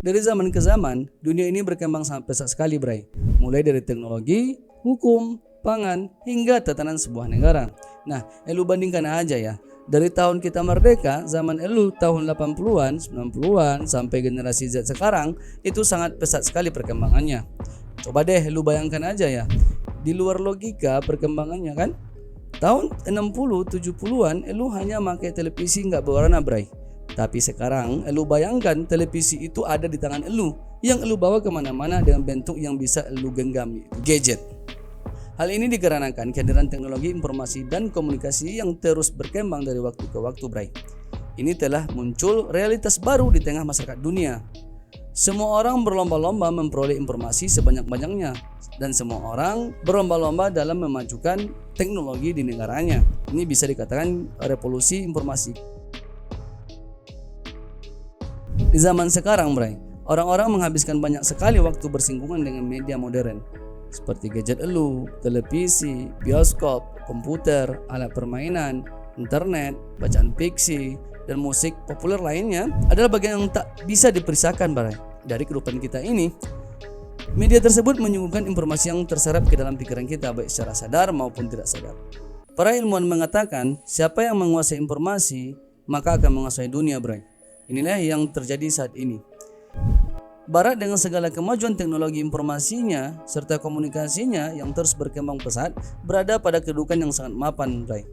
Dari zaman ke zaman, dunia ini berkembang sangat pesat sekali, Bray. Mulai dari teknologi, hukum, pangan, hingga tatanan sebuah negara. Nah, elu bandingkan aja ya. Dari tahun kita merdeka, zaman elu tahun 80-an, 90-an, sampai generasi Z sekarang, itu sangat pesat sekali perkembangannya. Coba deh lu bayangkan aja ya. Di luar logika perkembangannya kan. Tahun 60, 70-an, elu hanya pakai televisi nggak berwarna, Bray. Tapi sekarang elu bayangkan televisi itu ada di tangan elu, yang elu bawa kemana-mana dengan bentuk yang bisa elu genggam, yaitu gadget. Hal ini dikarenakan kehadiran teknologi informasi dan komunikasi yang terus berkembang dari waktu ke waktu, Bray. Ini telah muncul realitas baru di tengah masyarakat dunia. Semua orang berlomba-lomba memperoleh informasi sebanyak-banyaknya, dan semua orang berlomba-lomba dalam memajukan teknologi di negaranya. Ini bisa dikatakan revolusi informasi. Di zaman sekarang, Bray, orang-orang menghabiskan banyak sekali waktu bersinggungan dengan media modern seperti gadget elu, televisi, bioskop, komputer, alat permainan, internet, bacaan fiksi, dan musik populer lainnya adalah bagian yang tak bisa dipisahkan, Bray, dari kehidupan kita ini. Media tersebut menyuguhkan informasi yang terserap ke dalam pikiran kita baik secara sadar maupun tidak sadar. Para ilmuwan mengatakan, siapa yang menguasai informasi, maka akan menguasai dunia, Bray. Inilah yang terjadi saat ini. Barat dengan segala kemajuan teknologi informasinya serta komunikasinya yang terus berkembang pesat berada pada kedudukan yang sangat mapan, Bray.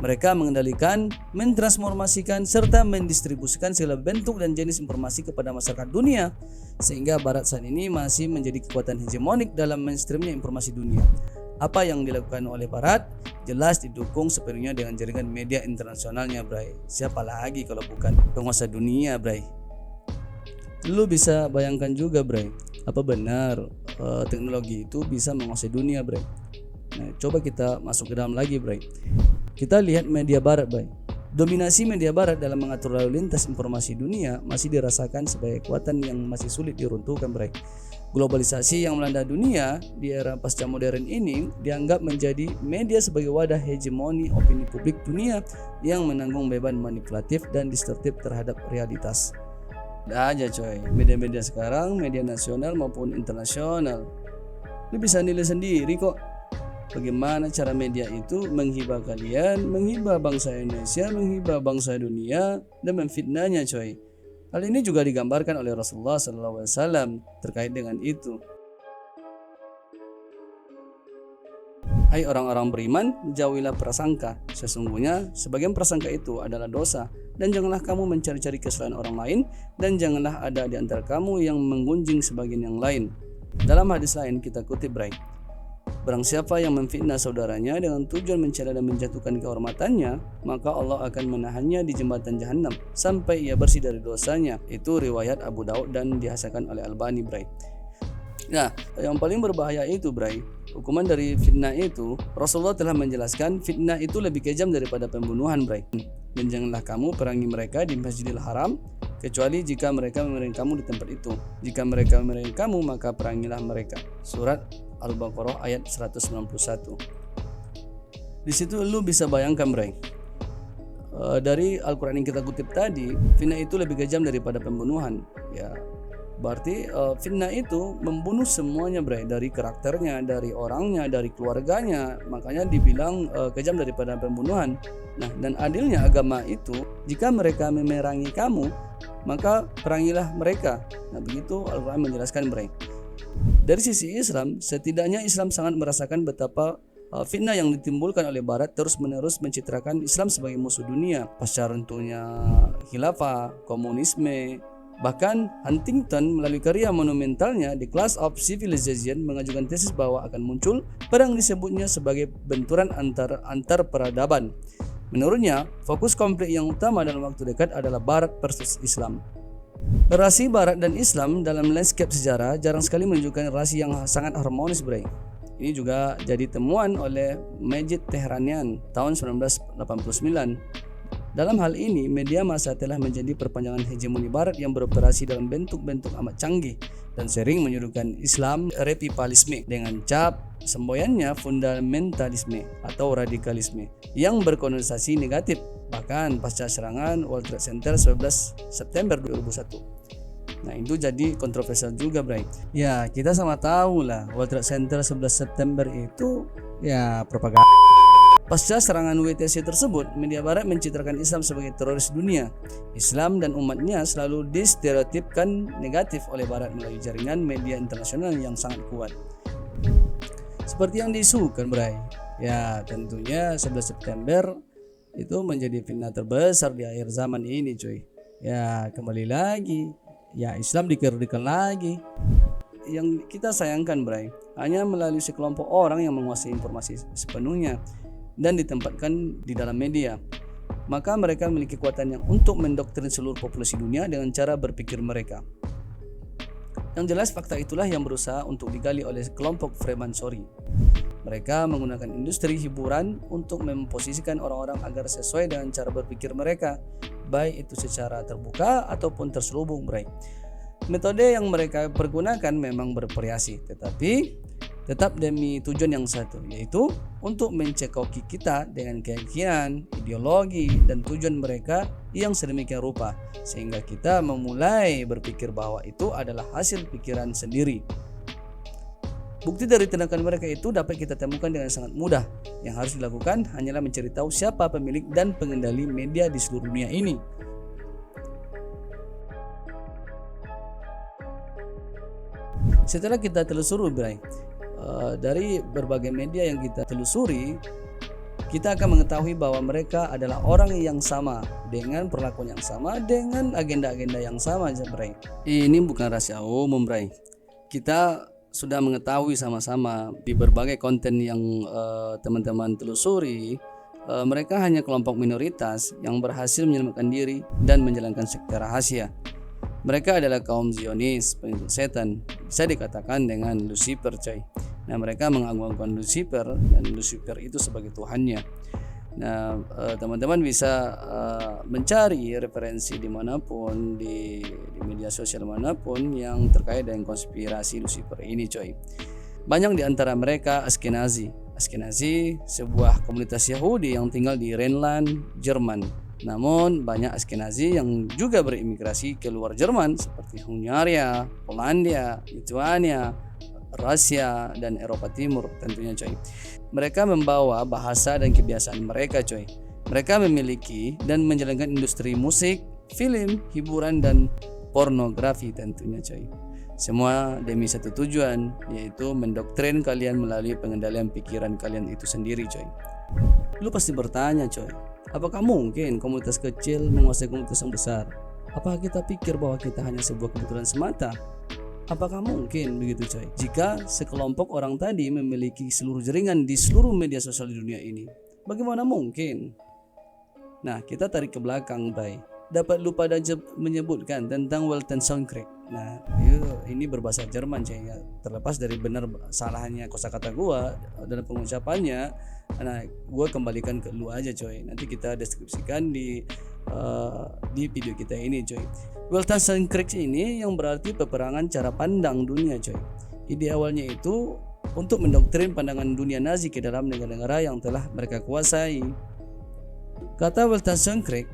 Mereka mengendalikan, mentransformasikan serta mendistribusikan segala bentuk dan jenis informasi kepada masyarakat dunia, sehingga Barat saat ini masih menjadi kekuatan hegemonik dalam mainstreamnya informasi dunia. Apa yang dilakukan oleh Barat jelas didukung sepenuhnya dengan jaringan media internasionalnya, Bray. Siapa lagi kalau bukan penguasa dunia, Bray. Lu bisa bayangkan juga, Bray, apa benar teknologi itu bisa menguasai dunia, Bray? Nah, coba kita masuk ke dalam lagi, Bray. Kita lihat media Barat, Bray. Dominasi media Barat dalam mengatur lalu lintas informasi dunia masih dirasakan sebagai kekuatan yang masih sulit diruntuhkan, Bray. Globalisasi yang melanda dunia di era pasca modern ini dianggap menjadi media sebagai wadah hegemoni opini publik dunia yang menanggung beban manipulatif dan distortif terhadap realitas. Dah aja coy, media-media sekarang, media nasional maupun internasional, lu bisa nilai sendiri kok bagaimana cara media itu menghibah kalian, menghibah bangsa Indonesia, menghibah bangsa dunia, dan memfitnahnya, coy. Hal ini juga digambarkan oleh Rasulullah SAW terkait dengan itu. Hai orang-orang beriman, jauhilah prasangka. Sesungguhnya sebagian prasangka itu adalah dosa. Dan janganlah kamu mencari-cari kesalahan orang lain, dan janganlah ada di antara kamu yang menggunjing sebagian yang lain. Dalam hadis lain kita kutip, Bray, barang siapa yang memfitnah saudaranya dengan tujuan mencela dan menjatuhkan kehormatannya, maka Allah akan menahannya di jembatan Jahannam sampai ia bersih dari dosanya. Itu riwayat Abu Daud dan dihasankan oleh Albani, Bray. Nah, yang paling berbahaya itu, Bray, hukuman dari fitnah itu, Rasulullah telah menjelaskan fitnah itu lebih kejam daripada pembunuhan, Bray. Dan janganlah kamu perangi mereka di Masjidil Haram kecuali jika mereka memerangi kamu di tempat itu. Jika mereka memerangi kamu, maka perangilah mereka. Surat Al-Baqarah ayat 191. Di situ lu bisa bayangkan, Bray, dari Al-Quran yang kita kutip tadi, fitnah itu lebih kejam daripada pembunuhan. Ya, berarti fitnah itu membunuh semuanya, Bray, dari karakternya, dari orangnya, dari keluarganya. Makanya dibilang kejam daripada pembunuhan. Nah, dan adilnya agama itu, jika mereka memerangi kamu, maka perangilah mereka. Nah, begitu Al-Quran menjelaskan, Bray. Dari sisi Islam, setidaknya Islam sangat merasakan betapa fitnah yang ditimbulkan oleh Barat terus-menerus mencitrakan Islam sebagai musuh dunia. Pasca runtuhnya khilafah, komunisme, bahkan Huntington melalui karya monumentalnya The Clash of Civilization mengajukan tesis bahwa akan muncul perang disebutnya sebagai benturan antar peradaban. Menurutnya, fokus konflik yang utama dalam waktu dekat adalah Barat versus Islam. Relasi Barat dan Islam dalam landscape sejarah jarang sekali menunjukkan relasi yang sangat harmonis, Bray. Ini juga jadi temuan oleh Majid Tehranian tahun 1989. Dalam hal ini, media massa telah menjadi perpanjangan hegemoni Barat yang beroperasi dalam bentuk-bentuk amat canggih dan sering menyuruhkan Islam revivalisme dengan cap semboyannya fundamentalisme atau radikalisme yang berkonotasi negatif, bahkan pasca serangan World Trade Center 11 September 2001. Nah itu jadi kontroversial juga, Bray. Ya kita sama tahu lah World Trade Center 11 September itu ya propaganda. Pasca serangan WTC tersebut, media barat mencitrakan Islam sebagai teroris dunia. Islam dan umatnya selalu distereotipkan negatif oleh barat melalui jaringan media internasional yang sangat kuat. Seperti yang diisukan, Bray. Ya tentunya 11 September itu menjadi fitnah terbesar di akhir zaman ini, cuy. Ya kembali lagi, ya Islam dikerdilkan lagi. Yang kita sayangkan, Bray, hanya melalui sekelompok orang yang menguasai informasi sepenuhnya dan ditempatkan di dalam media. Maka mereka memiliki kekuatan yang untuk mendoktrin seluruh populasi dunia dengan cara berpikir mereka. Yang jelas fakta itulah yang berusaha untuk digali oleh kelompok Freemansori. Mereka menggunakan industri hiburan untuk memposisikan orang-orang agar sesuai dengan cara berpikir mereka, baik itu secara terbuka ataupun terselubung, Bray. Metode yang mereka pergunakan memang bervariasi, tetapi tetap demi tujuan yang satu, yaitu untuk mencekoki kita dengan keyakinan, ideologi, dan tujuan mereka yang sedemikian rupa, sehingga kita memulai berpikir bahwa itu adalah hasil pikiran sendiri. Bukti dari tindakan mereka itu dapat kita temukan dengan sangat mudah. Yang harus dilakukan hanyalah mencari tahu siapa pemilik dan pengendali media di seluruh dunia ini. Setelah kita telusuri, Bray, dari berbagai media yang kita telusuri, kita akan mengetahui bahwa mereka adalah orang yang sama, dengan perlakuan yang sama, dengan agenda-agenda yang sama, Bray. Ini bukan rahasia umum, Bray. Kita sudah mengetahui sama-sama di berbagai konten yang teman-teman telusuri, mereka hanya kelompok minoritas yang berhasil menyelamatkan diri dan menjalankan sekte rahasia. Mereka adalah kaum Zionis, pengikut setan, bisa dikatakan dengan Lucifer, coy. Nah mereka mengagung-agungkan Lucifer dan Lucifer itu sebagai Tuhannya. Nah teman-teman bisa mencari referensi dimanapun di media sosial manapun yang terkait dengan konspirasi Lucifer ini, coy. Banyak di antara mereka Ashkenazi. Ashkenazi sebuah komunitas Yahudi yang tinggal di Rhineland, Jerman. Namun banyak Ashkenazi yang juga berimigrasi ke luar Jerman seperti Hungaria, Polandia, Lithuania, Rusia, dan Eropa Timur tentunya, coy. Mereka membawa bahasa dan kebiasaan mereka, coy. Mereka memiliki dan menjalankan industri musik, film, hiburan, dan pornografi tentunya, coy. Semua demi satu tujuan, yaitu mendoktrin kalian melalui pengendalian pikiran kalian itu sendiri, coy. Lu pasti bertanya, coy, apakah mungkin komunitas kecil menguasai komunitas yang besar? Apakah kita pikir bahwa kita hanya sebuah kebetulan semata? Apakah mungkin begitu, coy? Jika sekelompok orang tadi memiliki seluruh jaringan di seluruh media sosial di dunia ini, bagaimana mungkin? Nah, kita tarik ke belakang, Bray. Dapat lupa dan menyebutkan tentang Weltanschauungskrieg. Nah, ini berbahasa Jerman, coy. Ya, terlepas dari benar salahnya kosakata gua dalam pengucapannya, nah, gua kembalikan ke lu aja, coy. Nanti kita deskripsikan di video kita ini, coy. Weltanschauungskrieg ini yang berarti peperangan cara pandang dunia, coy. Ide awalnya itu untuk mendoktrin pandangan dunia Nazi ke dalam negara-negara yang telah mereka kuasai. Kata Weltanschauungskrieg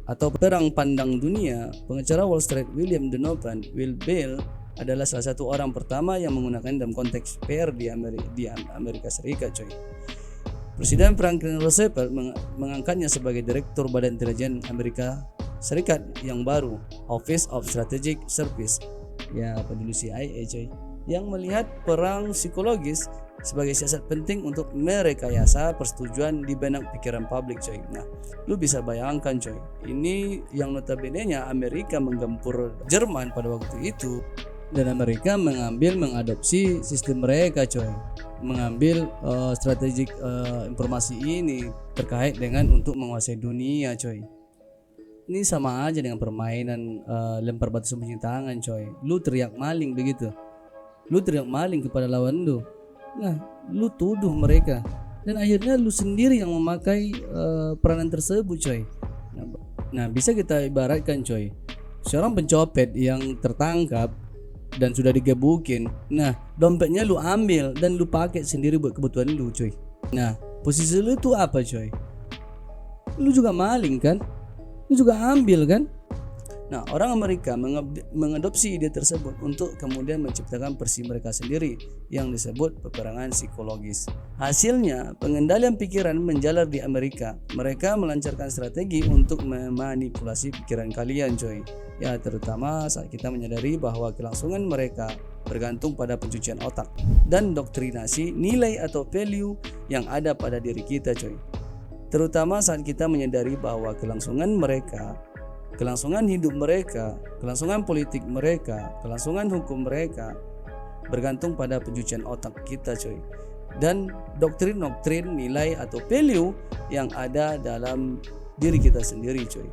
atau perang pandang dunia, pengacara Wall Street William Donovan Will adalah salah satu orang pertama yang menggunakan dalam konteks PR di Amerika Serikat, coy. Presiden Franklin Roosevelt mengangkatnya sebagai Direktur Badan Intelijen Amerika Serikat yang baru, Office of Strategic Service, ya peduli CIA, coy, yang melihat perang psikologis sebagai siasat penting untuk merekayasa persetujuan di benak pikiran publik, coy. Nah, lu bisa bayangkan, coy, ini yang notabene-nya Amerika menggempur Jerman pada waktu itu, dan Amerika mengadopsi sistem mereka, coy, mengambil strategik informasi ini terkait dengan untuk menguasai dunia, coy. Ini sama aja dengan permainan lempar batu sembunyi tangan, coy. Lu teriak maling begitu, lu teriak maling kepada lawan lu. Nah, lu tuduh mereka dan akhirnya lu sendiri yang memakai peranan tersebut, coy. Nah, bisa kita ibaratkan, coy, seorang pencopet yang tertangkap dan sudah digebukin. Nah, dompetnya lu ambil dan lu pakai sendiri buat kebutuhan lu, coy. Nah, posisi lu itu apa, coy? Lu juga maling kan? Lu juga ambil kan? Nah, orang Amerika mengadopsi ide tersebut untuk kemudian menciptakan versi mereka sendiri yang disebut peperangan psikologis. Hasilnya, pengendalian pikiran menjalar di Amerika. Mereka melancarkan strategi untuk memanipulasi pikiran kalian, coy. Ya, terutama saat kita menyadari bahwa kelangsungan mereka bergantung pada pencucian otak dan doktrinasi nilai atau value yang ada pada diri kita, coy. Terutama saat kita menyadari bahwa kelangsungan hidup mereka, kelangsungan politik mereka, kelangsungan hukum mereka bergantung pada pencucian otak kita, coy. Dan doktrin-doktrin nilai atau value yang ada dalam diri kita sendiri, coy.